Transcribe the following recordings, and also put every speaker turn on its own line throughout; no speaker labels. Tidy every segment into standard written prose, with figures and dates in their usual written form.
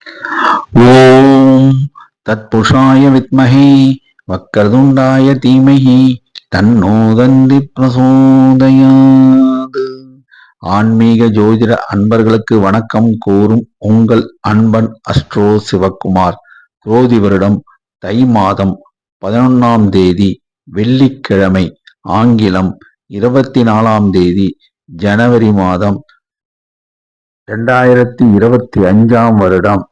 ஓம் தத்புருஷாய வித்மஹே வக்கரதுண்டாய தீமஹி தன்னோ தந்தி பிரசோதயாது. ஆன்மீக ஜோதிட அன்பர்களுக்கு வணக்கம் கூறும் உங்கள் அன்பன் அஸ்ட்ரோ சிவக்குமார். குரோதி வருடம் தை மாதம் 11ஆம் தேதி வெள்ளிக்கிழமை, ஆங்கிலம் 24ஆம் தேதி ஜனவரி மாதம் 2025ஆம் வருடம்.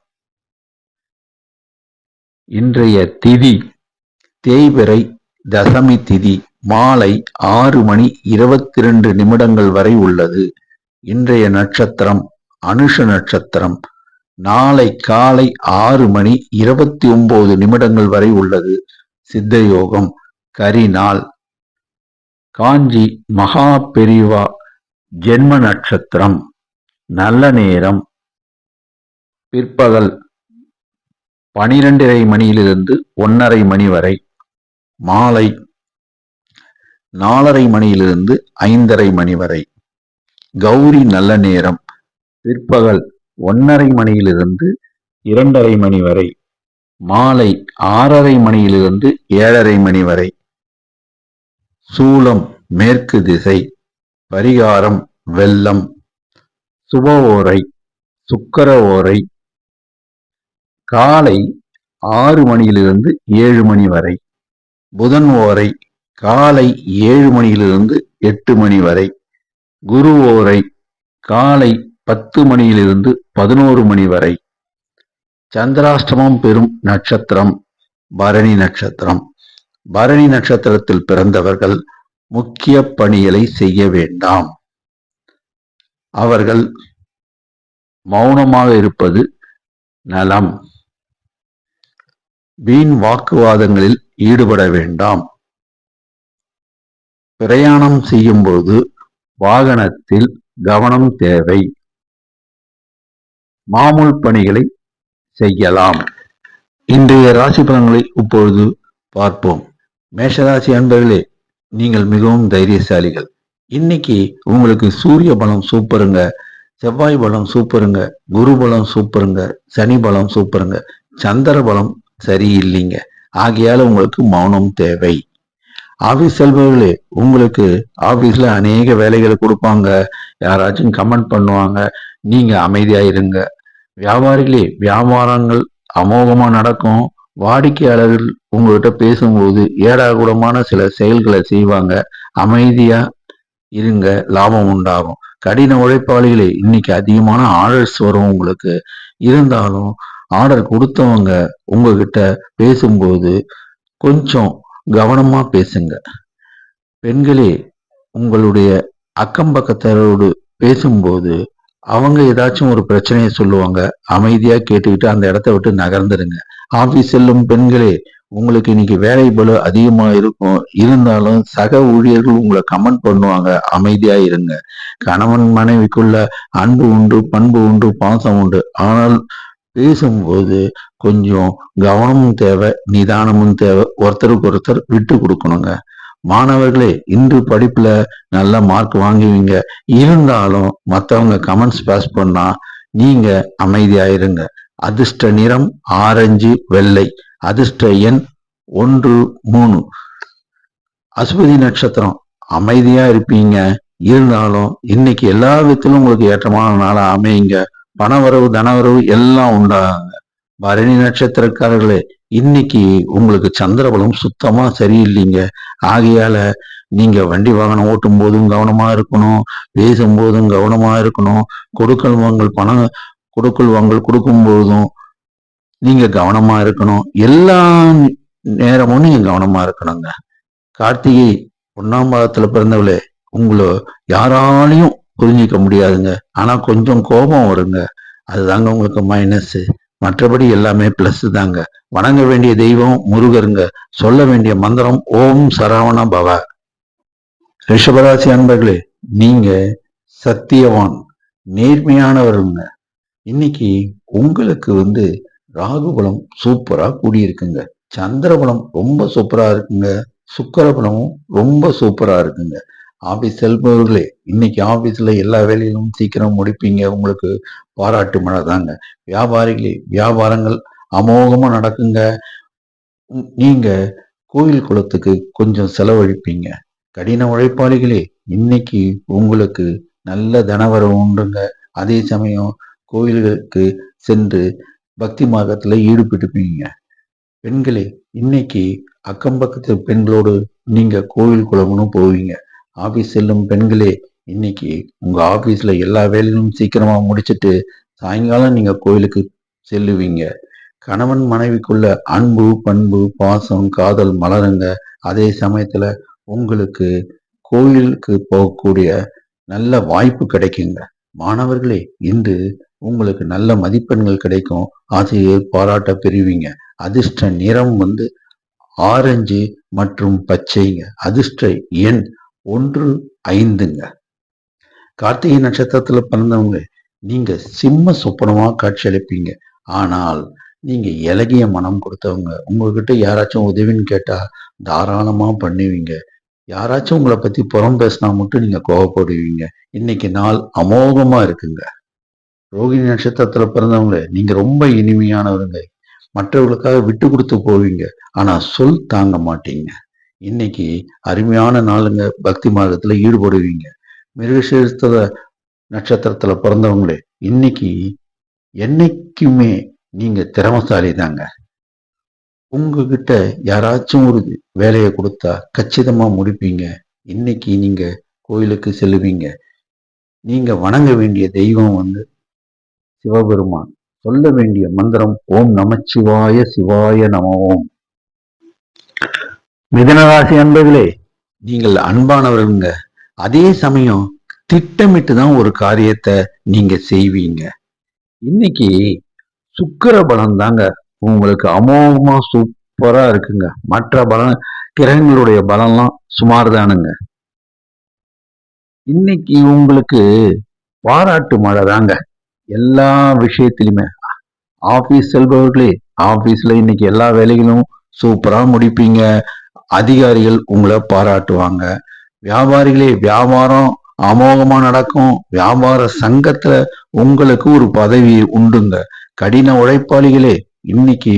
இன்றைய திதி தேய்பிறை தசமி திதி மாலை 6:22 வரை உள்ளது. இன்றைய நட்சத்திரம் அனுஷ நட்சத்திரம். நாளை காலை 6:29 வரை உள்ளது. சித்த யோகம் கரிநாள். காஞ்சி மகா பெரிவா ஜென்ம நட்சத்திரம். நல்ல நேரம் பிற்பகல் 12:30 மணியிலிருந்து 1:30 மணி வரை. மாலை 4:30 மணியிலிருந்து 5:30 மணி வரை. கௌரி நல்ல நேரம் பிற்பகல் 1:30 மணியிலிருந்து 2:30 மணி வரை. மாலை 6:30 மணியிலிருந்து 7:30 மணி வரை. சூலம் மேற்கு திசை. பரிகாரம் வெள்ளம். சுப ஓரை சுக்கர ஓரை காலை 6 மணியிலிருந்து 7 மணி வரை. புதன் ஓரை காலை 7 மணியிலிருந்து 8 மணி வரை. குரு ஓரை காலை 10 மணியிலிருந்து 11 மணி வரை. சந்திராஷ்டமம் பெறும் நட்சத்திரம் பரணி நட்சத்திரம். பரணி நட்சத்திரத்தில் பிறந்தவர்கள் முக்கிய பணிகளை செய்ய வேண்டாம். அவர்கள் மௌனமாக இருப்பது நலம். வீண் வாக்குவாதங்களில் ஈடுபட வேண்டாம். பிரயாணம் செய்யும்போது வாகனத்தில் கவனம் தேவை. மாமூல் பணிகளை செய்யலாம். இன்றைய ராசி பலன்களை இப்பொழுது பார்ப்போம். மேஷராசி அன்பர்களே, நீங்கள் மிகவும் தைரியசாலிகள். இன்னைக்கு உங்களுக்கு சூரிய பலம் சூப்பருங்க, செவ்வாய் பலம் சூப்பருங்க, குரு பலம் சூப்பருங்க, சனி பலம் சூப்பருங்க, சந்திர பலம் சரியில்லைங்க. ஆகையால உங்களுக்கு மௌனம் தேவை. ஆபீஸ் செல்பவர்களே, உங்களுக்கு ஆபீஸ்ல அநேக வேலைகளை கொடுப்பாங்க, யாராச்சும் கமெண்ட் பண்ணுவாங்க, நீங்க அமைதியா இருங்க. வியாபாரிகளே, வியாபாரங்கள் அமோகமா நடக்கும். வாடிக்கையாளர்கள் உங்ககிட்ட பேசும்போது ஏடாகூடமான சில செயல்களை செய்வாங்க, அமைதியா இருங்க, லாபம் உண்டாகும். கடின உழைப்பாளிகளே, இன்னைக்கு அதிகமான ஆர்டர்ஸ் வரும் உங்களுக்கு. இருந்தாலும் ஆர்டர் கொடுத்தவங்க உங்ககிட்ட பேசும்போது கொஞ்சம் கவனமா பேசுங்க. பெண்களே, உங்களுடைய அக்கம் பக்கத்தரோடு பேசும்போது அவங்க ஏதாச்சும் ஒரு பிரச்சனையை சொல்லுவாங்க, அமைதியா கேட்டுக்கிட்டு அந்த இடத்த விட்டு நகர்ந்துருங்க. ஆபீஸ் செல்லும் பெண்களே, உங்களுக்கு இன்னைக்கு வேலை பளு அதிகமா இருக்கும். இருந்தாலும் சக ஊழியர்கள் உங்களை கமெண்ட் பண்ணுவாங்க, அமைதியா இருங்க. கணவன் மனைவிக்குள்ள அன்பு உண்டு, பண்பு உண்டு, பாசம் உண்டு. ஆனால் பேசும்போது கொஞ்சம் கவனமும் தேவை, நிதானமும் தேவை. ஒருத்தருக்கு ஒருத்தர் விட்டு கொடுக்கணுங்க. மாணவர்களே, இன்று படிப்புல நல்ல மார்க் வாங்குவீங்க. இருந்தாலும் மற்றவங்க கமெண்ட்ஸ் பாஸ் பண்ணா நீங்க அமைதியாயிருங்க. அதிர்ஷ்ட நிறம் ஆரஞ்சு வெள்ளை. அதிர்ஷ்ட எண் 1, 3. அஸ்வதி நட்சத்திரம். அமைதியா இருப்பீங்க. இருந்தாலும் இன்னைக்கு எல்லா விதத்திலும் உங்களுக்கு ஏற்றமான நாளா அமையுங்க. பணவரவு தனவரவு எல்லாம் உண்டாகுங்க. பரணி நட்சத்திரக்காரர்களே, இன்னைக்கு உங்களுக்கு சந்திரபலம் சுத்தமா சரியில்லைங்க. ஆகையால நீங்க வண்டி வாகனம் ஓட்டும் போதும் கவனமா இருக்கணும், பேசும்போதும் கவனமா இருக்கணும். கொடுக்கல் வாங்கல் பணம் கொடுக்கல் வாங்கல் கொடுக்கும் போதும் நீங்க கவனமா இருக்கணும். எல்லா நேரமும் நீங்க கவனமா இருக்கணுங்க. கார்த்திகை 1ஆம் பாதத்துல பிறந்தவளே, உங்களை யாராலையும் புரிஞ்சிக்க முடியாதுங்க. ஆனா கொஞ்சம் கோபம் வருங்க, அதுதாங்க உங்களுக்கு மைனஸ். மற்றபடி எல்லாமே பிளஸ் தாங்க. வணங்க வேண்டிய தெய்வம் முருகருங்க. சொல்ல வேண்டிய மந்திரம் ஓம் சரவண பவ. ரிஷபராசி அன்பர்களே, நீங்க சத்தியவான், நேர்மையானவருங்க. இன்னைக்கு உங்களுக்கு ராகுபலம் சூப்பரா கூடியிருக்குங்க. சந்திரபலம் ரொம்ப சூப்பரா இருக்குங்க. சுக்கிரபலமும் ரொம்ப சூப்பரா இருக்குங்க. ஆபீஸ் செல்பவர்களே, இன்னைக்கு ஆபீஸ்ல எல்லா வேலையிலும் சீக்கிரம் முடிப்பீங்க. உங்களுக்கு பாராட்டு மழை தாங்க. வியாபாரிகளே, வியாபாரங்கள் அமோகமா நடக்குங்க. நீங்க கோயில் குளத்துக்கு கொஞ்சம் செலவழிப்பீங்க. கடின உழைப்பாளிகளே, இன்னைக்கு உங்களுக்கு நல்ல தனவரவு உண்டுங்க. அதே சமயம் கோயில்களுக்கு சென்று பக்தி மார்க்கத்துல ஈடுபட்டுப்பீங்க. பெண்களே, இன்னைக்கு அக்கம் பக்கத்து பெண்களோடு நீங்க கோவில் குளம்னு போவீங்க. ஆபீஸ் செல்லும் பெண்களே, இன்னைக்கு உங்க ஆபீஸ்ல எல்லா வேலையும் சீக்கிரமா முடிச்சிட்டு சாயங்காலம் நீங்க கோயிலுக்கு செல்லுவீங்க. கணவன் மனைவிக்குள்ள அன்பு, பண்பு, பாசம், காதல் மலருங்க. அதே சமயத்துல உங்களுக்கு கோயிலுக்கு போகக்கூடிய நல்ல வாய்ப்பு கிடைக்குங்க. மாணவர்களே, இன்று உங்களுக்கு நல்ல மதிப்பெண்கள் கிடைக்கும். ஆசிரியர் பாராட்ட பெறுவீங்க. அதிர்ஷ்ட நிறம் ஆரஞ்சு மற்றும் பச்சைங்க. அதிர்ஷ்ட எண் 1, 5ங்க. கார்த்திகை நட்சத்திரத்துல பிறந்தவங்க நீங்க சிம்ம சொப்பனமா காட்சியளிப்பீங்க. ஆனால் நீங்க இலகிய மனம் கொடுத்தவங்க. உங்ககிட்ட யாராச்சும் உதவின்னு கேட்டா தாராளமா பண்ணுவீங்க. யாராச்சும் உங்களை பத்தி புறம் பேசினா மட்டும் நீங்க கோவப்படுவீங்க. இன்னைக்கு நாள் அமோகமா இருக்குங்க. ரோகிணி நட்சத்திரத்துல பிறந்தவங்க நீங்க ரொம்ப இனிமையானவருங்க. மற்றவர்களுக்காக விட்டு கொடுத்து போவீங்க. ஆனா சொல் தாங்க மாட்டீங்க. இன்னைக்கு அருமையான நாளுங்க. பக்தி மார்க்கத்துல ஈடுபடுவீங்க. மிருகசீரிஷத்துல நட்சத்திரத்துல பிறந்தவங்களே, இன்னைக்கு என்னைக்குமே நீங்க திறமசாலி தாங்க. உங்ககிட்ட யாராச்சும் ஒரு வேலையை கொடுத்தா கச்சிதமா முடிப்பீங்க. இன்னைக்கு நீங்க கோயிலுக்கு செல்லுவீங்க. நீங்க வணங்க வேண்டிய தெய்வம் சிவபெருமான். சொல்ல வேண்டிய மந்திரம் ஓம் நமச்சிவாய சிவாய நம ஓம். மிதனராசி அன்பர்களே, நீங்கள் அன்பானவர்களுங்க. அதே சமயம் திட்டமிட்டு தான் ஒரு காரியத்தை நீங்க செய்வீங்க. இன்னைக்கு சுக்கிர பலம் தாங்க உங்களுக்கு அமோகமா சூப்பரா இருக்குங்க. மற்ற கிரகங்களுடைய பலம்லாம் சுமார் தானுங்க. இன்னைக்கு உங்களுக்கு பாராட்டு மழை தாங்க எல்லா விஷயத்திலுமே. ஆபீஸ் செல்பவர்களே, ஆபீஸ்ல இன்னைக்கு எல்லா வேலைகளும் சூப்பரா முடிப்பீங்க. அதிகாரிகள் உங்களை பாராட்டுவாங்க. வியாபாரிகளே, வியாபாரம் அமோகமா நடக்கும். வியாபார சங்கத்துல உங்களுக்கு ஒரு பதவி உண்டுங்க. கடின உழைப்பாளிகளே, இன்னைக்கு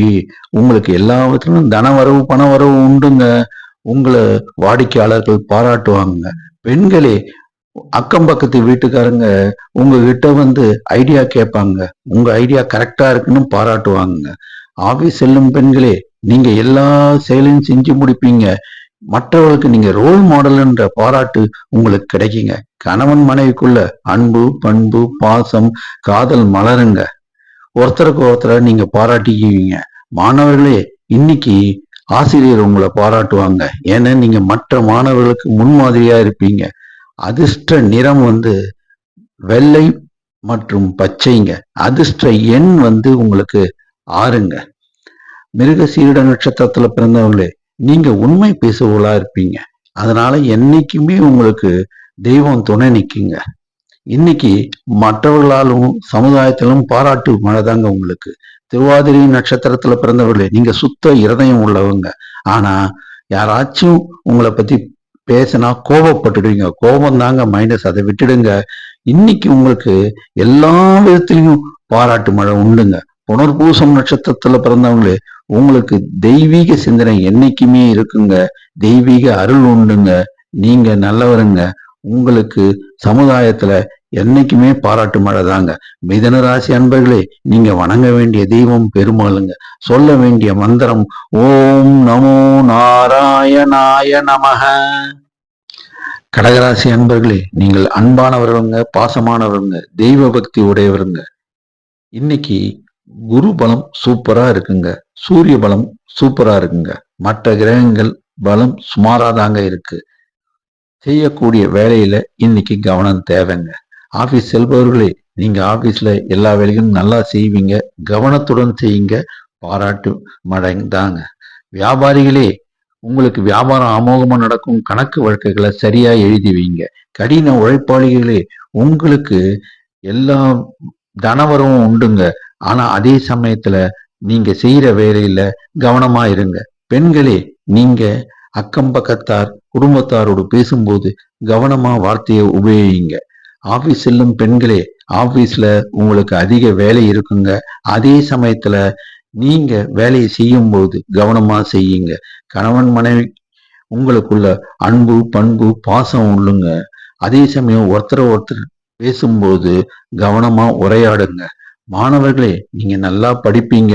உங்களுக்கு எல்லாவற்றிலும் தனவரவு பணவரவு உண்டுங்க. உங்களை வாடிக்கையாளர்கள் பாராட்டுவாங்க. பெண்களே, அக்கம் பக்கத்து வீட்டுக்காரங்க உங்ககிட்ட ஐடியா கேட்பாங்க. உங்க ஐடியா கரெக்டா இருக்குன்னு பாராட்டுவாங்க. ஆபீஸ் செல்லும் பெண்களே, நீங்க எல்லா செயலையும் செஞ்சு முடிப்பீங்க. மற்றவர்களுக்கு நீங்க ரோல் மாடல்ன்ற பாராட்டு உங்களுக்கு கிடைக்குங்க. கணவன் மனைவிக்குள்ள அன்பு, பண்பு, பாசம், காதல் மலருங்க. ஒருத்தருக்கு ஒருத்தரை நீங்க பாராட்டிக்குவீங்க. மாணவர்களே, இன்னைக்கு ஆசிரியர் உங்களை பாராட்டுவாங்க. ஏன்னா நீங்க மற்ற மாணவர்களுக்கு முன்மாதிரியா இருப்பீங்க. அதிர்ஷ்ட நிறம் வெள்ளை மற்றும் பச்சைங்க. அதிர்ஷ்ட எண் உங்களுக்கு 6ங்க. மிருகசீரிட நட்சத்திரத்துல பிறந்தவங்களே, நீங்க உண்மை பேசுபவளா இருப்பீங்க. அதனால என்னைக்குமே உங்களுக்கு தெய்வம் துணை நிற்குங்க. இன்னைக்கு மற்றவர்களாலும் சமுதாயத்திலும் பாராட்டு மழைதாங்க உங்களுக்கு. திருவாதிரை நட்சத்திரத்துல பிறந்தவர்களே, நீங்க சுத்த இருதயம் உள்ளவங்க. ஆனா யாராச்சும் உங்களை பத்தி பேசினா கோபப்பட்டுடுவீங்க. கோபம் தாங்க மைனஸ், அதை விட்டுடுங்க. இன்னைக்கு உங்களுக்கு எல்லா விதத்திலையும் பாராட்டு மழை உண்டுங்க. புனர்பூசம் நட்சத்திரத்துல பிறந்தவங்களே, உங்களுக்கு தெய்வீக சிந்தனை என்னைக்குமே இருக்குங்க. தெய்வீக அருள் உண்டுங்க. நீங்க நல்லவருங்க. உங்களுக்கு சமுதாயத்துல என்னைக்குமே பாராட்டு மழை தாங்க. மிதன ராசி அன்பர்களே, நீங்க வணங்க வேண்டிய தெய்வம் பெருமாளுங்க. சொல்ல வேண்டிய மந்திரம் ஓம் நமோ நாராயணாய நமக. கடகராசி அன்பர்களே, நீங்கள் அன்பானவர்களுங்க, பாசமானவருங்க, தெய்வ பக்தி உடையவருங்க. இன்னைக்கு குரு பலம் சூப்பரா இருக்குங்க. சூரிய பலம் சூப்பரா இருக்குங்க. மற்ற கிரகங்கள் பலம் சுமாராதாங்க இருக்கு. செய்யக்கூடிய வேலையில இன்னைக்கு கவனம் தேவைங்க. ஆபீஸ் செல்பவர்களே, நீங்க ஆபீஸ்ல எல்லா வேலையும் நல்லா செய்வீங்க. கவனத்துடன் செய்யுங்க. பாராட்டு மடைந்தாங்க. வியாபாரிகளே, உங்களுக்கு வியாபாரம் அமோகமா நடக்கும். கணக்கு வழக்குகளை சரியா எழுதி வைங்க. கடின உழைப்பாளிகளே, உங்களுக்கு எல்லா தனவரவும் உண்டுங்க. ஆனா அதே சமயத்துல நீங்க செய்யற வேலையில கவனமா இருங்க. பெண்களே, நீங்க அக்கம் பக்கத்தார் குடும்பத்தாரோடு பேசும்போது கவனமா வார்த்தையை உபயோகிங்க. ஆபீஸ் செல்லும் பெண்களே, ஆபீஸ்ல உங்களுக்கு அதிக வேலை இருக்குங்க. அதே சமயத்துல நீங்க வேலையை செய்யும் போது கவனமா செய்யுங்க. கணவன் மனைவி உங்களுக்குள்ள அன்பு பண்பு பாசம் உள்ளுங்க. அதே சமயம் ஒருத்தர் பேசும்போது கவனமா உரையாடுங்க. மாணவர்களே, நீங்க நல்லா படிப்பீங்க.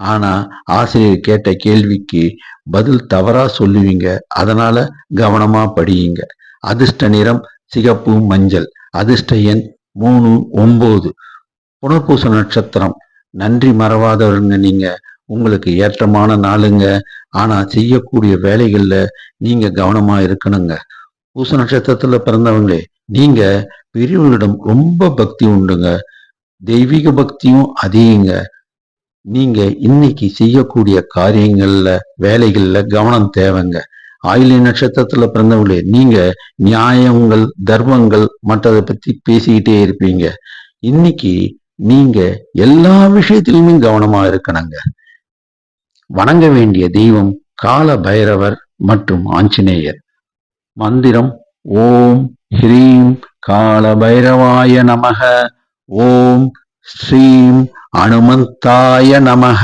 ஆனா ஆசிரியர் கேட்ட கேள்விக்கு பதில் தவறா சொல்லுவீங்க. அதனால கவனமா படியுங்க. அதிர்ஷ்ட நிறம் சிகப்பு மஞ்சள். அதிர்ஷ்ட எண் 3, 9. புனர்பூச நட்சத்திரம். நன்றி மறவாதவருங்க நீங்க. உங்களுக்கு ஏற்றமான நாளுங்க. ஆனா செய்யக்கூடிய வேலைகள்ல நீங்க கவனமா இருக்கணுங்க. பூச நட்சத்திரத்துல பிறந்தவங்களே, நீங்க பெரியவர்களிடம் ரொம்ப பக்தி உண்டுங்க. தெய்வீக பக்தியும் அதிகங்க. நீங்க இன்னைக்கு செய்யக்கூடிய காரியங்கள்ல வேலைகள்ல கவனம் தேவைங்க. ஆயில்ய நட்சத்திரத்துல பிறந்தவங்களே, நீங்க நியாயங்கள் தர்மங்கள் மற்றதை பத்தி பேசிக்கிட்டே இருப்பீங்க. இன்னைக்கு நீங்க எல்லா விஷயத்திலுமே கவனமா இருக்கணுங்க. வணங்க வேண்டிய தெய்வம் கால பைரவர் மற்றும் ஆஞ்சநேயர். மந்திரம் ஓம் ஹ்ரீம் கால பைரவாய நமக. ஓம் ஸ்ரீம் அனுமந்தாய நமக.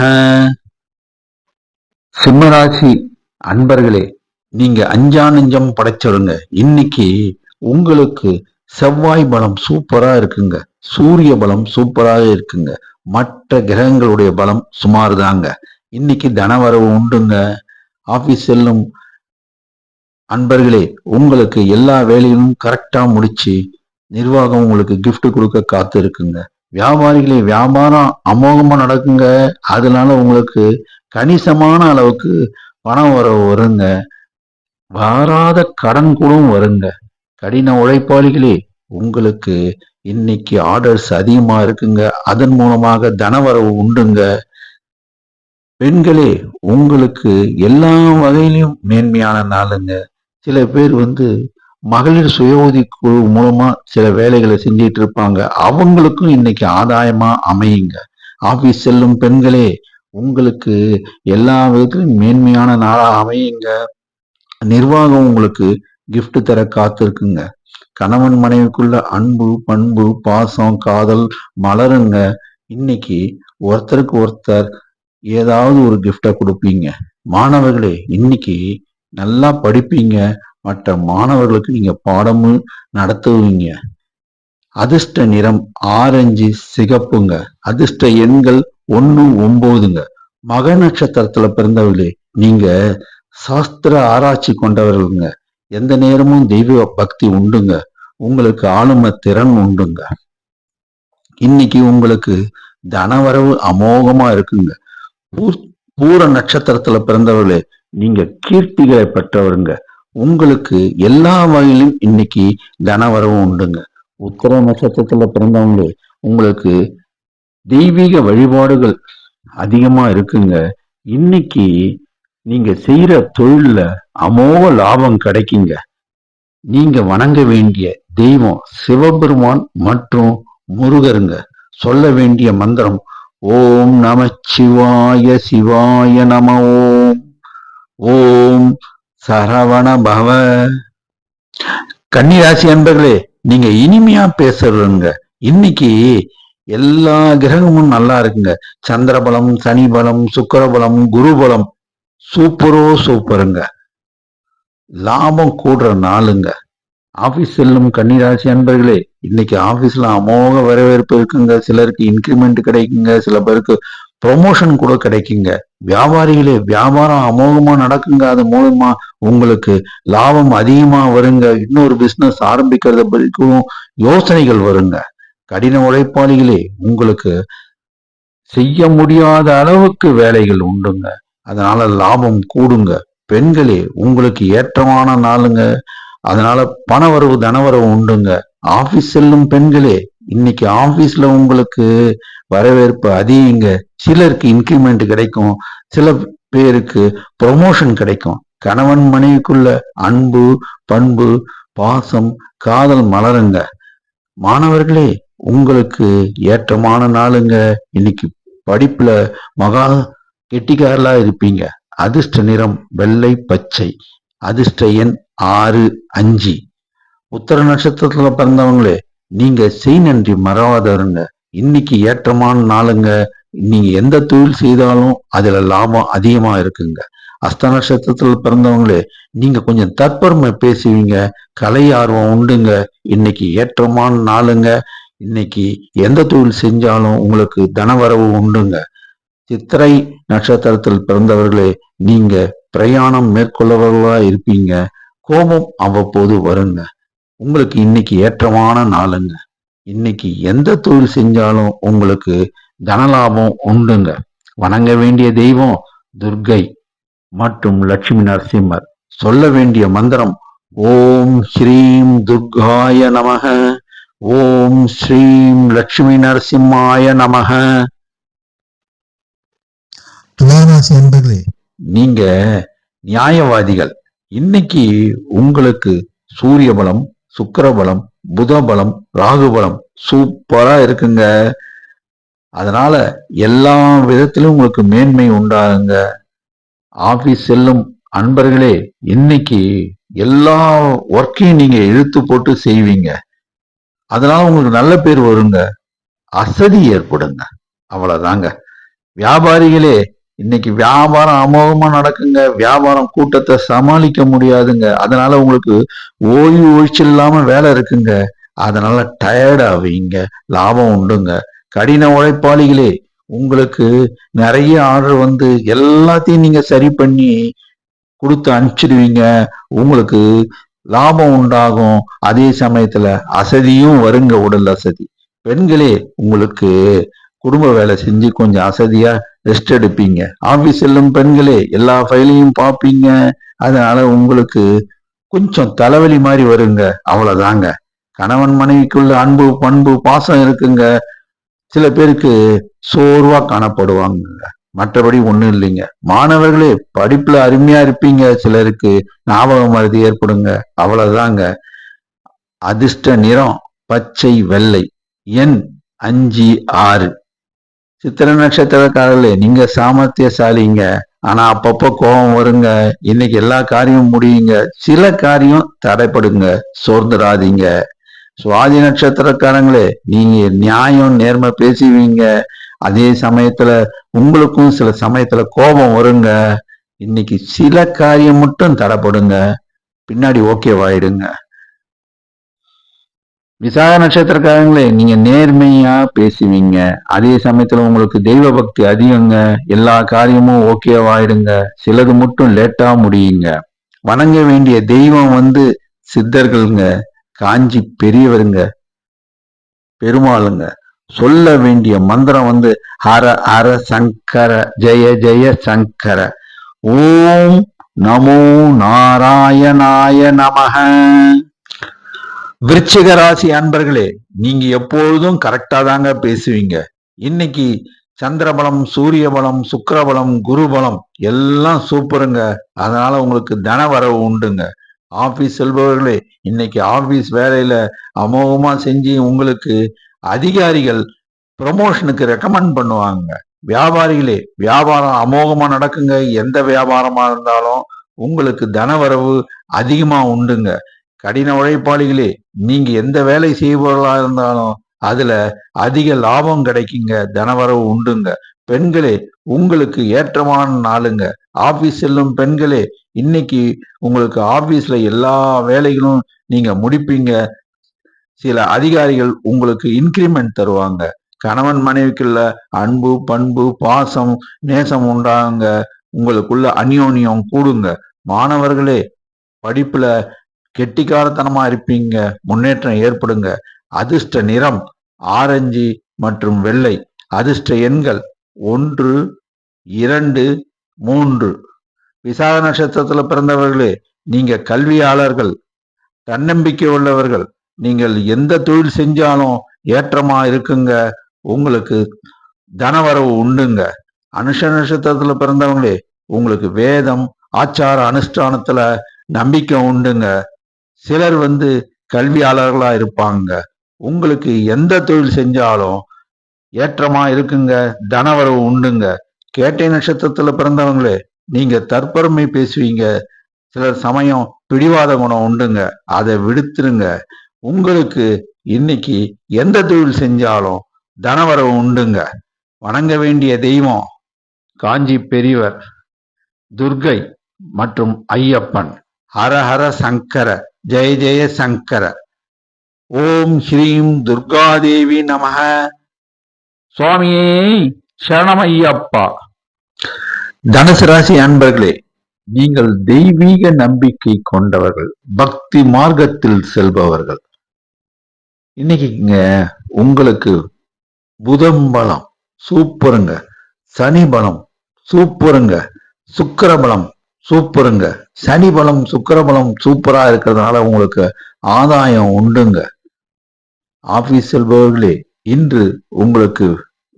சிம்மராசி அன்பர்களே, நீங்க அஞ்சா நெஞ்சம் படைச்சவங்க. இன்னைக்கு உங்களுக்கு செவ்வாய் பலம் சூப்பரா இருக்குங்க. சூரிய பலம் சூப்பராக இருக்குங்க. மற்ற கிரகங்களுடைய பலம் சுமார் தாங்க. இன்னைக்கு தனவரவு உண்டுங்க. ஆபீஸ் செல்லும் அன்பர்களே, உங்களுக்கு எல்லா வேலையும் கரெக்டா முடிச்சு நிர்வாகம் உங்களுக்கு gift கொடுக்க காத்து இருக்குங்க. வியாபாரிகளே, வியாபாரம் அமோகமா நடக்குங்க. அதனால உங்களுக்கு கணிசமான அளவுக்கு பணம் வரவு வருங்க. வாராத கடன் கூட வருங்க. கடின உழைப்பாளிகளே, உங்களுக்கு இன்னைக்கு ஆர்டர்ஸ் அதிகமா இருக்குங்க. அதன் மூலமாக தனவரவு உண்டுங்க. பெண்களே, உங்களுக்கு எல்லா வகையிலும் மேன்மையான நாளுங்க. சில பேர் மகளிர் சுய உதவி குழு மூலமா சில வேலைகளை செஞ்சிட்டு இருப்பாங்க. அவங்களுக்கும் இன்னைக்கு ஆதாயமா அமையுங்க. ஆபீஸ் செல்லும் பெண்களே, உங்களுக்கு எல்லா விதத்திலும் மேன்மையான நாளா அமையுங்க. நிர்வாகம் உங்களுக்கு gift தர காத்திருக்குங்க. கணவன் மனைவிக்குள்ள அன்பு பண்பு பாசம் காதல் மலருங்க. இன்னைக்கு ஒருத்தருக்கு ஒருத்தர் ஏதாவது ஒரு gift கொடுப்பீங்க. மாணவர்களே, இன்னைக்கு நல்லா படிப்பீங்க. மற்ற மாணவர்களுக்கு நீங்க பாடமும் நடத்துவீங்க. அதிர்ஷ்ட நிறம் ஆரஞ்சு சிகப்புங்க. அதிர்ஷ்ட எண்கள் 1, 9ங்க. மக நட்சத்திரத்துல பிறந்தவர்களே, நீங்க சாஸ்திர ஆராய்ச்சி கொண்டவர்களுங்க. எந்த நேரமும் தெய்வ பக்தி உண்டுங்க. உங்களுக்கு ஆளுமை திறன் உண்டுங்க. இன்னைக்கு உங்களுக்கு தனவரவு அமோகமா இருக்குங்க. பூர நட்சத்திரத்துல பிறந்தவர்களே, நீங்க கீர்த்திகளை பெற்றவருங்க. உங்களுக்கு எல்லா வகையிலும் இன்னைக்கு தனவரவு உண்டுங்க. உத்தர நட்சத்திரத்துல பிறந்தவங்களே, உங்களுக்கு தெய்வீக வழிபாடுகள் அதிகமா இருக்குங்க. இன்னைக்கு நீங்க செய்யற தொழில்ல அமோக லாபம் கிடைக்குங்க. நீங்க வணங்க வேண்டிய தெய்வம் சிவபெருமான் மற்றும் முருகருங்க. சொல்ல வேண்டிய மந்திரம் ஓம் நம சிவாய சிவாய நம. ஓம் ஓம் சரவண பவ. கன்னிராசி அன்பர்களே, நீங்க இனிமையா பேசுறதுங்க. இன்னைக்கு எல்லா கிரகமும் நல்லா இருக்குங்க. சந்திர பலம் சனி பலம் சுக்கிர பலம் குரு பலம் சூப்பருங்க. லாபம் கூடுற நாளுங்க. ஆபீஸ் செல்லும் கன்னிராசி அன்பர்களே, இன்னைக்கு ஆபீஸ்ல அமோக வரவேற்பு இருக்குங்க. சிலருக்கு இன்கிரிமெண்ட் கிடைக்குங்க. சில பேருக்கு ப்ரொமோஷன் கூட கிடைக்குங்க. வியாபாரிகளே, வியாபாரம் அமோகமா நடக்குங்க. அது மூலமா உங்களுக்கு லாபம் அதிகமா வருங்க. இன்னொரு பிசினஸ் ஆரம்பிக்கிறத பற்றியும் யோசனைகள் வருங்க. கடின உழைப்பாளிகளே, உங்களுக்கு செய்ய முடியாத அளவுக்கு வேலைகள் உண்டுங்க. அதனால லாபம் கூடுங்க. பெண்களே, உங்களுக்கு ஏற்றமான நாளுங்க. அதனால பணவரவு தனவரவு உண்டுங்க. ஆபீஸ் செல்லும் பெண்களே, இன்னைக்கு ஆபீஸ்ல உங்களுக்கு வரவேற்பு அதிகங்க. சிலருக்கு இன்கிரிமெண்ட் கிடைக்கும். சில பேருக்கு ப்ரொமோஷன் கிடைக்கும். கணவன் மனைவிக்குள்ள அன்பு பண்பு பாசம் காதல் மலருங்க. மாணவர்களே, உங்களுக்கு ஏற்றமான நாளுங்க. இன்னைக்கு படிப்புல மகா கெட்டிக்காரலா இருப்பீங்க. அதிர்ஷ்ட நிறம் வெள்ளை பச்சை. அதிர்ஷ்ட எண் 6, 5. உத்தர நட்சத்திரத்துல பிறந்தவங்களே, நீங்க செய் நன்றி மறவாதவருங்க. இன்னைக்கு ஏற்றமான நாளுங்க. நீங்க எந்த தொழில் செய்தாலும் அதுல லாபம் அதிகமா இருக்குங்க. அஸ்த நட்சத்திரத்துல பிறந்தவங்களே, நீங்க கொஞ்சம் தற்பெருமை பேசுவீங்க. கலை ஆர்வம் உண்டுங்க. இன்னைக்கு ஏற்றமான நாளுங்க. இன்னைக்கு எந்த தொழில் செஞ்சாலும் உங்களுக்கு தனவரவு உண்டுங்க. சித்திரை நட்சத்திரத்தில் பிறந்தவர்களே, நீங்க பிரயாணம் மேற்கொள்ளவர்களா இருப்பீங்க. கோபம் அவ்வப்போது வருங்க. உங்களுக்கு இன்னைக்கு ஏற்றமான நாளுங்க. இன்னைக்கு எந்த தொழில் செஞ்சாலும் உங்களுக்கு தனலாபம் உண்டுங்க. வணங்க வேண்டிய தெய்வம் துர்க்கை மற்றும் லட்சுமி நரசிம்மர். சொல்ல வேண்டிய மந்திரம் ஓம் ஸ்ரீம் துர்காய நமக, ஓம் ஸ்ரீம் லட்சுமி நரசிம்மாய நமக.
துளாராசி அன்பர்களே,
நீங்க நியாயவாதிகள். இன்னைக்கு உங்களுக்கு சூரிய பலம், சுக்கிர பலம், புத பலம், ராகு பலம் சூப்பரா இருக்குங்க. அதனால எல்லா விதத்திலும் உங்களுக்கு மேன்மை உண்டாகுங்க. ஆபீஸ் செல்லும் அன்பர்களே, இன்னைக்கு எல்லா ஒர்க்கையும் நீங்க இழுத்து போட்டு செய்வீங்க. அதனால உங்களுக்கு நல்ல பேர் வருங்க. அசதி ஏற்படுங்க. அவ்வளவுதாங்க. வியாபாரிகளே, இன்னைக்கு வியாபாரம் அமோகமா நடக்குங்க. வியாபாரம் கூட்டத்தை சமாளிக்க முடியாதுங்க. அதனால உங்களுக்கு ஓய்வு ஒழிச்சு இல்லாம வேலை இருக்குங்க. அதனால டயர்ட் ஆவீங்க. லாபம் உண்டுங்க. கடின உழைப்பாளிகளே, உங்களுக்கு நிறைய ஆர்டர் வந்து எல்லாத்தையும் நீங்க சரி பண்ணி கொடுத்து அனுப்பிச்சிடுவீங்க. உங்களுக்கு லாபம் உண்டாகும். அதே சமயத்துல அசதியும் வருங்க, உடல் அசதி. பெண்களே, உங்களுக்கு குடும்ப வேலை செஞ்சு கொஞ்சம் அசதியா ரெஸ்ட் எடுப்பீங்க. ஆபீஸ் செல்லும் பெண்களே, எல்லா ஃபைலையும் பார்ப்பீங்க. அதனால உங்களுக்கு கொஞ்சம் தலைவலி மாதிரி வருங்க. அவ்வளவுதாங்க. கணவன் மனைவிக்குள்ள அன்பு, பண்பு, பாசம் இருக்குங்க. சில பேருக்கு சோர்வா காணப்படுவாங்க. மற்றபடி ஒண்ணும் இல்லைங்க. மாணவர்களே, படிப்புல அருமையா இருப்பீங்க. சிலருக்கு ஞாபக மறதி ஏற்படுங்க. அவ்வளவுதாங்க. அதிர்ஷ்ட நிறம் பச்சை, வெள்ளை. எண் 5, 6. சித்திர நட்சத்திரக்காரர்களே, நீங்க சாமர்த்தியசாலிங்க. ஆனா அப்பப்போ கோபம் வருங்க. இன்னைக்கு எல்லா காரியமும் முடியுங்க. சில காரியம் தடைப்படுங்க. சோர்ந்துடாதீங்க. சுவாதி நட்சத்திரக்காரங்களே, நீங்க நியாயம் நேர்மை பேசுவீங்க. அதே சமயத்துல உங்களுக்கும் சில சமயத்துல கோபம் வருங்க. இன்னைக்கு சில காரியம் மட்டும் தடைப்படுங்க. பின்னாடி ஓகேவாயிடுங்க. விசாக நட்சத்திரக்காரங்களே, நீங்க நேர்மையா பேசுவீங்க. அதே சமயத்துல உங்களுக்கு தெய்வ பக்தி அதிகங்க. எல்லா காரியமும் ஓகேவாயிடுங்க. சிலது மட்டும் லேட்டா முடியுங்க. வணங்க வேண்டிய தெய்வம் வந்து சித்தர்களுங்க. காஞ்சி பெரியவருங்க, பெருமாளுங்க. சொல்ல வேண்டிய மந்திரம் வந்து ஹர ஹர சங்கர ஜெய ஜெய சங்கர. ஓம் நமோ நாராயணாய நமக. விருச்சிக ராசி அன்பர்களே, நீங்க எப்பொழுதும் கரெக்டா தாங்க பேசுவீங்க. இன்னைக்கு சந்திரபலம், சூரிய பலம், சுக்கிரபலம், குரு பலம் எல்லாம் சூப்பருங்க. அதனால உங்களுக்கு தன வரவு உண்டுங்க. ஆபீஸ் செல்பவர்களே, இன்னைக்கு ஆபீஸ் வேலையில அமோகமா செஞ்சு உங்களுக்கு அதிகாரிகள் ப்ரமோஷனுக்கு ரெக்கமெண்ட் பண்ணுவாங்க. வியாபாரிகளே, வியாபாரம் அமோகமா நடக்குங்க. எந்த வியாபாரமா இருந்தாலும் உங்களுக்கு தனவரவு அதிகமா உண்டுங்க. கடின உழைப்பாளிகளே, நீங்க எந்த வேலை செய்பவர்களா இருந்தாலும் அதுல அதிக லாபம் கிடைக்குங்க. தனவரவு உண்டுங்க. பெண்களே, உங்களுக்கு ஏற்றமான நாளுங்க. ஆபீஸ் செல்லும் பெண்களே, இன்னைக்கு உங்களுக்கு ஆபீஸ்ல எல்லா வேலைகளும் நீங்க முடிப்பீங்க. சில அதிகாரிகள் உங்களுக்கு இன்கிரிமெண்ட் தருவாங்க. கணவன் மனைவிக்குள்ள அன்பு, பண்பு, பாசம், நேசம் உண்டாங்க. உங்களுக்குள்ள அந்யோன்யம் கூடுங்க. மாணவர்களே, படிப்புல கெட்டிக்காரத்தனமா இருப்பீங்க. முன்னேற்றம் ஏற்படுங்க. அதிர்ஷ்ட நிறம் ஆரஞ்சு மற்றும் வெள்ளை. அதிர்ஷ்ட எண்கள் 1, 2, 3. விசாக நட்சத்திரத்துல பிறந்தவர்களே, நீங்க கல்வியாளர்கள், தன்னம்பிக்கை உள்ளவர்கள். நீங்கள் எந்த தொழில் செஞ்சாலும் ஏற்றமா இருக்குங்க. உங்களுக்கு தனவரவு உண்டுங்க. அனுஷ நட்சத்திரத்துல பிறந்தவங்களே, உங்களுக்கு வேதம், ஆச்சார அனுஷ்டானத்துல நம்பிக்கை உண்டுங்க. சிலர் வந்து கல்வியாளர்களா இருப்பாங்க. உங்களுக்கு எந்த தொழில் செஞ்சாலும் ஏற்றமா இருக்குங்க. தனவரவு உண்டுங்க. கேட்டை நட்சத்திரத்துல பிறந்தவங்களே, நீங்க தற்பெருமை பேசுவீங்க. சிலர் சமயம் பிடிவாத குணம் உண்டுங்க, அதை விடுத்துருங்க. உங்களுக்கு இன்னைக்கு எந்த தொழில் செஞ்சாலும் தனவரவு உண்டுங்க. வணங்க வேண்டிய தெய்வம் காஞ்சி பெரியவர், துர்கை மற்றும் ஐயப்பன். ஹர ஹர சங்கர, ஜெய ஜெய சங்கர. ஓம் ஸ்ரீம் துர்காதேவி நமக. சுவாமியே சரணமையப்பா. தனுசு ராசி அன்பர்களே, நீங்கள் தெய்வீக நம்பிக்கை கொண்டவர்கள், பக்தி மார்க்கத்தில் செல்பவர்கள். இன்னைக்குங்க உங்களுக்கு புதன் பலம் சூப்பருங்க, சனி பலம் சூப்பருங்க, சுக்கிர பலம் சூப்பருங்க. சனி பலம் சுக்கிர பலம் சூப்பரா இருக்கிறதுனால உங்களுக்கு ஆதாயம் உண்டுங்க. ஆபீஸ் செல்பவர்களே, இன்று உங்களுக்கு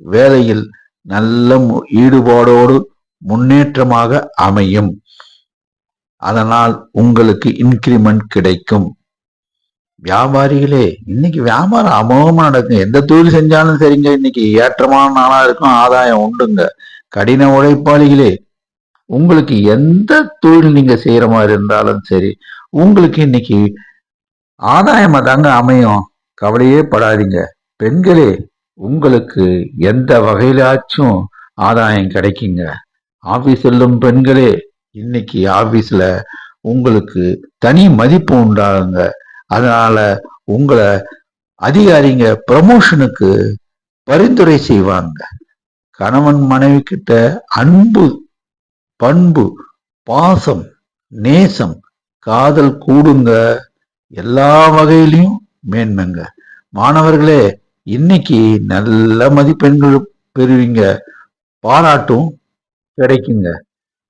வேலையில் நல்ல ஈடுபாடோடு முன்னேற்றமாக அமையும். அதனால் உங்களுக்கு இன்கிரிமெண்ட் கிடைக்கும். வியாபாரிகளே, இன்னைக்கு வியாபாரம் அமோகமா நடக்கும். எந்த தொழில் செஞ்சாலும் சரிங்க, இன்னைக்கு ஏற்றமான நாளா இருக்கும், ஆதாயம் உண்டுங்க. கடின உழைப்பாளிகளே, உங்களுக்கு எந்த தொழில் நீங்க செய்யற மாதிரி இருந்தாலும் சரி, உங்களுக்கு இன்னைக்கு ஆதாயமா தாங்க அமையும். கவலையே படாதீங்க. பெண்களே, உங்களுக்கு எந்த வகையிலாச்சும் ஆதாயம் கிடைக்குங்க. ஆபீஸ் செல்லும் பெண்களே, இன்னைக்கு ஆபீஸ்ல உங்களுக்கு தனி மதிப்பு உண்டாகுங்க. அதனால உங்களை அதிகாரிங்க ப்ரமோஷனுக்கு பரிந்துரை செய்வாங்க. கணவன் மனைவி கிட்ட அன்பு, பண்பு, பாசம், நேசம், காதல் கூடுங்க. எல்லா வகையிலையும் மேன்மைங்க. மாணவர்களே, இன்னைக்கு நல்ல மதிப்பெண்கள் பெறுவீங்க, பாராட்டும் கிடைக்குங்க.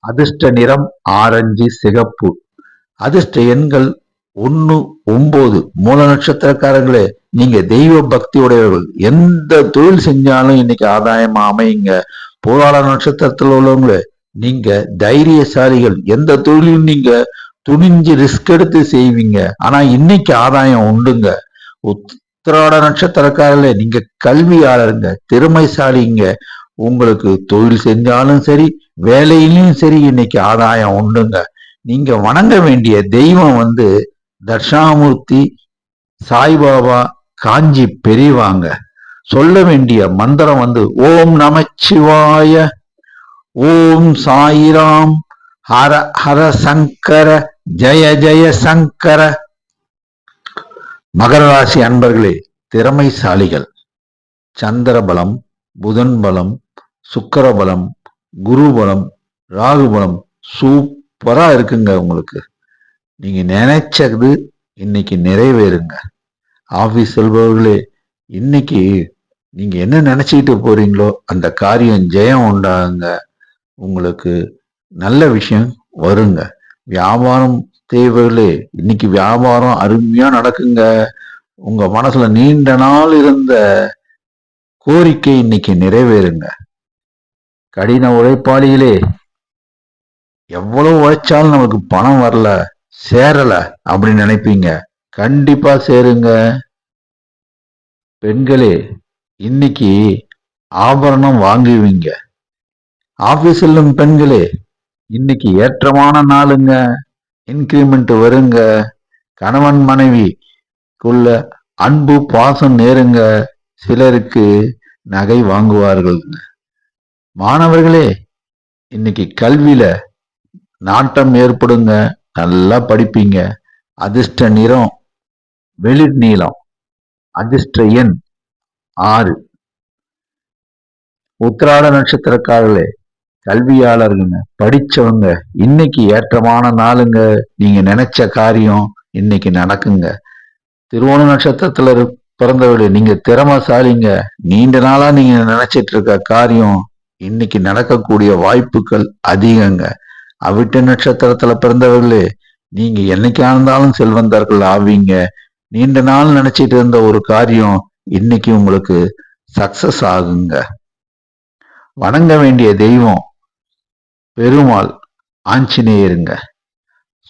அதிர்ஷ்ட நிறம் ஆரஞ்சு சிகப்பு. அதிர்ஷ்ட எண்கள் 1, 9. மூல நட்சத்திரக்காரங்களே, நீங்க தெய்வ பக்தி உடையவர்கள். எந்த தொழில் செஞ்சாலும் இன்னைக்கு ஆதாயமா அமையுங்க. போராட நட்சத்திரத்தில் உள்ளவங்களே, நீங்க தைரியசாலிகள். எந்த தொழிலும் நீங்க துணிஞ்சு ரிஸ்க் எடுத்து செய்வீங்க. ஆனா இன்னைக்கு ஆதாயம் உண்டுங்க. உத்திராட நட்சத்திரக்காரர்களே, நீங்க கல்வியாளருங்க, திறமைசாலிங்க. உங்களுக்கு தொழில் செஞ்சாலும் சரி, வேலையிலும் சரி, இன்னைக்கு ஆதாயம் உண்டுங்க. நீங்க வணங்க வேண்டிய தெய்வம் தட்சிணாமூர்த்தி, சாய்பாபா, காஞ்சி பெரியவாங்க. சொல்ல வேண்டிய மந்திரம் ஓம் நமச்சிவாய, ஓம் சாயிராம், ஹர ஹர சங்கர, ஜெய ஜெய சங்கர. மகர ராசி அன்பர்களே, திறமைசாலிகள். சந்திர பலம், புதன் பலம், சுக்கிர பலம், குரு பலம், ராகு பலம் சூப்பரா இருக்குங்க. உங்களுக்கு நீங்க நினைச்சது இன்னைக்கு நிறைவேறுங்க. ஆபீஸ் செல்பவர்களே, இன்னைக்கு நீங்க என்ன நினைச்சிட்டு போறீங்களோ அந்த காரியம் ஜெயம் உண்டாகுங்க. உங்களுக்கு நல்ல விஷயம் வருங்க. வியாபாரம் தேவைகளே, இன்னைக்கு வியாபாரம் அருமையா நடக்குங்க. உங்க மனசுல நீண்ட நாள் இருந்த கோரிக்கை இன்னைக்கு நிறைவேறுங்க. கடின உழைப்பாளிகளே, எவ்வளவு உழைச்சாலும் நமக்கு பணம் வரல, சேரல அப்படின்னு நினைப்பீங்க. கண்டிப்பா சேருங்க. பெண்களே, இன்னைக்கு ஆபரணம் வாங்குவீங்க. ஆபீஸ் செல்லும் பெண்களே, இன்னைக்கு ஏற்றமான நாளுங்க. இன்கிரிமெண்ட் வருங்க. கணவன் மனைவிக்குள்ள அன்பு பாசம் நேருங்க. சிலருக்கு நகை வாங்குவார்கள். மாணவர்களே, இன்னைக்கு கல்வியில நாட்டம் ஏற்படுங்க. நல்லா படிப்பீங்க. அதிர்ஷ்ட நிறம் வெளிர் நீலம். அதிர்ஷ்ட எண் 6. உத்திராட நட்சத்திரக்காரர்களே, கல்வியாளருங்க, படிச்சவங்க, இன்னைக்கு ஏற்றமான நாளுங்க. நீங்க நினைச்ச காரியம் இன்னைக்கு நடக்குங்க. திருவோண நட்சத்திரத்துல பிறந்தவர்களே, நீங்க திறமைசாலிங்க. நீண்ட நாளா நீங்க நினைச்சிட்டு இருக்க காரியம் இன்னைக்கு நடக்கக்கூடிய வாய்ப்புகள் அதிகங்க. அவிட்ட நட்சத்திரத்துல பிறந்தவர்களே, நீங்க என்னைக்கா இருந்தாலும் செல்வந்தர்கள் ஆவீங்க. நீண்ட நாள் நினைச்சிட்டு இருந்த ஒரு காரியம் இன்னைக்கு உங்களுக்கு சக்சஸ் ஆகுங்க. வணங்க வேண்டிய தெய்வம் பெருமாள், ஆஞ்சநேயருங்க.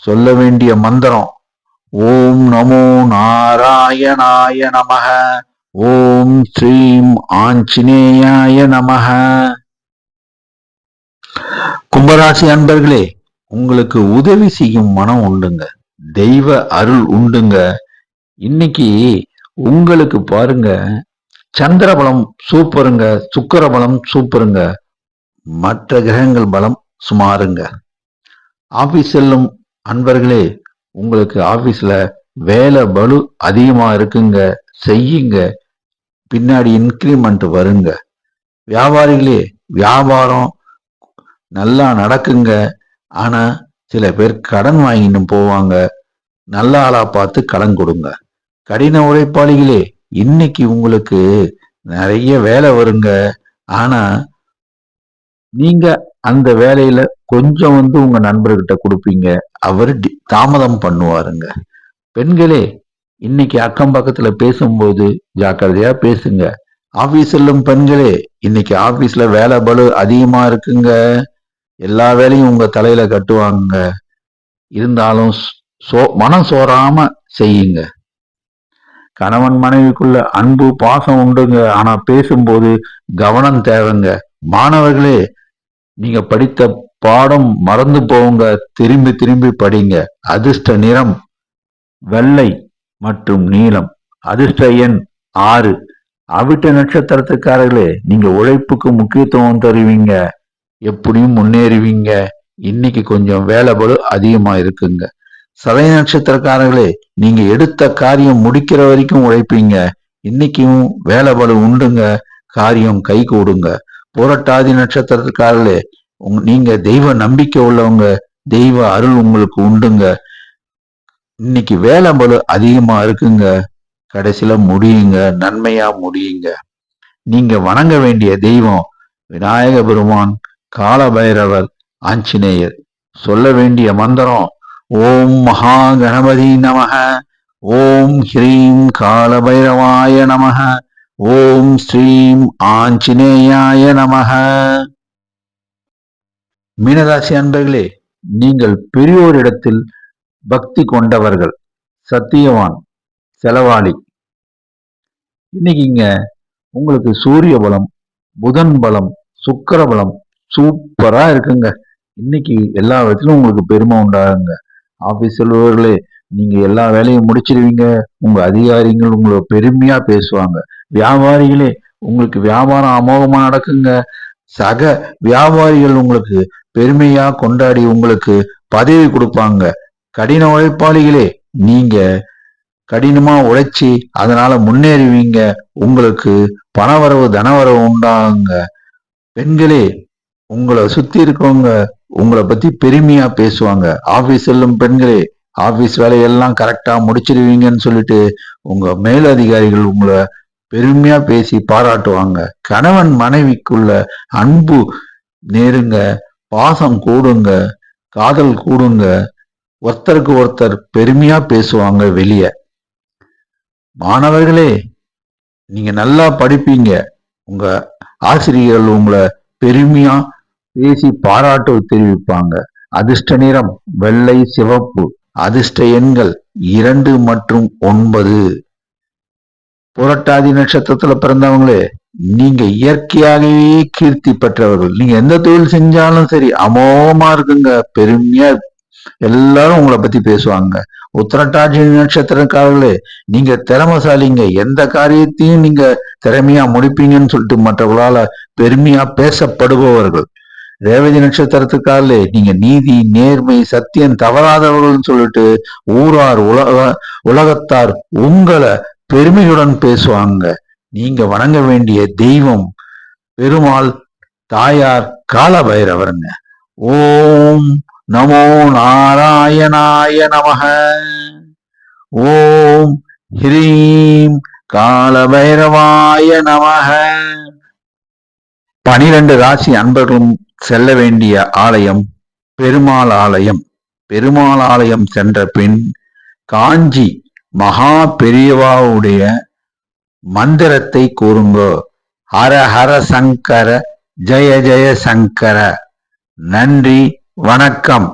சொல்ல வேண்டிய மந்திரம் ஓம் நமோ நாராயணாய நமக, ஓம் ஸ்ரீம் ஆஞ்சநேயாய நமக. கும்பராசி அன்பர்களே, உங்களுக்கு உதவி செய்யும் மனம் உண்டுங்க. தெய்வ அருள் உண்டுங்க. இன்னைக்கு உங்களுக்கு பாருங்க, சந்திர பலம் சூப்பருங்க, சுக்கிர பலம் சூப்பருங்க, மற்ற கிரகங்கள் பலம் சுமாருங்க. ஆபீஸ் செல்லும் அன்பர்களே, உங்களுக்கு ஆபீஸ்ல வேலை பளு அதிகமா இருக்குங்க, செய்யுங்க, பின்னாடி இன்கிரிமெண்ட் வருங்க. வியாபாரிகளே, வியாபாரம் நல்லா நடக்குங்க, ஆனா சில பேர் கடன் வாங்கின்னு போவாங்க. நல்ல ஆளா பார்த்து கடன் கொடுங்க. கடின உழைப்பாளிகளே, இன்னைக்கு உங்களுக்கு நிறைய வேலை வருங்க, ஆனா நீங்க அந்த வேலையில கொஞ்சம் உங்க நண்பர்கிட்ட கொடுப்பீங்க, அவர் தாமதம் பண்ணுவாருங்க. பெண்களே, இன்னைக்கு அக்கம் பக்கத்துல பேசும்போது ஜாக்கிரதையா பேசுங்க. ஆபீஸ் செல்லும் பெண்களே, இன்னைக்கு ஆபீஸ்ல வேலை பளு அதிகமா இருக்குங்க, எல்லா வேலையும் உங்க தலையில கட்டுவாங்க. இருந்தாலும் மனம் சோறாம செய்யுங்க. கணவன் மனைவிக்குள்ள அன்பு பாசம் உண்டுங்க, ஆனா பேசும்போது கவனம் தேவைங்க. மாணவர்களே, நீங்க படித்த பாடம் மறந்து போங்க, திரும்பி திரும்பி படிங்க. அதிர்ஷ்ட நிறம் வெள்ளை மற்றும் நீலம். அதிர்ஷ்ட எண் 6. அவிட்ட நட்சத்திரத்துக்காரர்களே, நீங்க உழைப்புக்கு முக்கியத்துவம் தருவீங்க, எப்படியும் முன்னேறுவீங்க. இன்னைக்கு கொஞ்சம் வேலை பளு அதிகமா இருக்குங்க. சதய நட்சத்திரக்காரர்களே, நீங்க எடுத்த காரியம் முடிக்கிற வரைக்கும் உழைப்பீங்க, இன்னைக்கும் வேலை பளு உண்டுங்க, காரியம் கை கூடுங்க. புரட்டாதி நட்சத்திரக்காரர்களே, நீங்க தெய்வ நம்பிக்கை உள்ளவங்க, தெய்வ அருள் உங்களுக்கு உண்டுங்க, இன்னைக்கு வேலை பளு அதிகமா இருக்குங்க, கடைசியில முடியுங்க, நன்மையா முடியுங்க. நீங்க வணங்க வேண்டிய தெய்வம் விநாயக பெருமான், கால பைரவர், ஆஞ்சநேயர். சொல்ல வேண்டிய மந்திரம் ஓம் மகா கணபதி நமக, ஓம் ஹ்ரீம் கால பைரவாய நமக, ஓம் ஸ்ரீம் ஆஞ்சநேயாய நமக. மீனராசி அன்பர்களே, நீங்கள் பெரியோரிடத்தில் பக்தி கொண்டவர்கள், சத்தியவான், செலவாளி. இன்னைக்கு உங்களுக்கு சூரிய பலம், புதன் பலம், சுக்கிர பலம் சூப்பரா இருக்குங்க. இன்னைக்கு எல்லா விதத்திலும் உங்களுக்கு பெருமை உண்டாகுங்க. ஆபீஸ் செல்பவர்களே, நீங்க எல்லா வேலையும் முடிச்சிருவீங்க, உங்க அதிகாரிகள் உங்களை பெருமையா பேசுவாங்க. வியாபாரிகளே, உங்களுக்கு வியாபாரம் அமோகமா நடக்குங்க, சக வியாபாரிகள் உங்களுக்கு பெருமையா கொண்டாடி உங்களுக்கு பதவி கொடுப்பாங்க. கடின உழைப்பாளிகளே, நீங்க கடினமா உழைச்சி அதனால முன்னேறுவீங்க, உங்களுக்கு பணவரவு தனவரவு உண்டாகுங்க. பெண்களே, உங்களை சுத்தி இருக்கவங்க உங்களை பத்தி பெருமையா பேசுவாங்க. ஆபீஸ் செல்லும் பெண்களே, ஆபீஸ் வேலையெல்லாம் கரெக்டா முடிச்சிருவீங்கன்னு சொல்லிட்டு உங்க மேலதிகாரிகள் உங்களை பெருமையா பேசி பாராட்டுவாங்க. கணவன் மனைவிக்குள்ள அன்பு நேருங்க, பாசம் கூடுங்க, காதல் கூடுங்க, ஒருத்தருக்கு ஒருத்தர் பெருமையா பேசுவாங்க வெளியே. மாணவர்களே, நீங்க நல்லா படிப்பீங்க, உங்க ஆசிரியர்கள் உங்களை பெருமையா பேசி பாராட்டு தெரிவிப்பாங்க. அதிர்ஷ்ட நிறம் வெள்ளை சிவப்பு. அதிர்ஷ்ட எண்கள் 2 மற்றும் 9. புரட்டாதி நட்சத்திரத்துல பிறந்தவங்களே, நீங்க இயற்கையாகவே கீர்த்தி பெற்றவர்கள். நீங்க எந்த தொழில் செஞ்சாலும் சரி அமோகமா இருக்குங்க, பெருமையா எல்லாரும் உங்களை பத்தி பேசுவாங்க. உத்திரட்டாதி நட்சத்திரக்காரர்களே, நீங்க திறமசாலிங்க, எந்த காரியத்தையும் நீங்க திறமையா முடிப்பீங்கன்னு சொல்லிட்டு மற்றவர்களால பெருமையா பேசப்படுபவர்கள். ரேவதி நட்சத்திரத்துக்காரர்களே, நீங்க நீதி நேர்மை சத்தியம் தவறாதவர்கள் சொல்லிட்டு ஊரார் உலகத்தார் உங்களை பெருமையுடன் பேசுவாங்க. நீங்க வணங்க வேண்டிய தெய்வம் பெருமாள், தாயார் கால பைரவருங்க. ஓம் நமோ நாராயணாய நமக, ஓம் ஹ்ரீம் கால பைரவாய நமக. 12 ராசி அன்பர்களும் செல்ல வேண்டிய ஆலயம் பெருமாள் ஆலயம். பெருமாள் ஆலயம் சென்ற பின் காஞ்சி மகா பெரியவாவுடைய மந்திரத்தை கூறுங்கோ. ஹர ஹர சங்கர, ஜெய ஜெய சங்கர. நன்றி, வணக்கம்.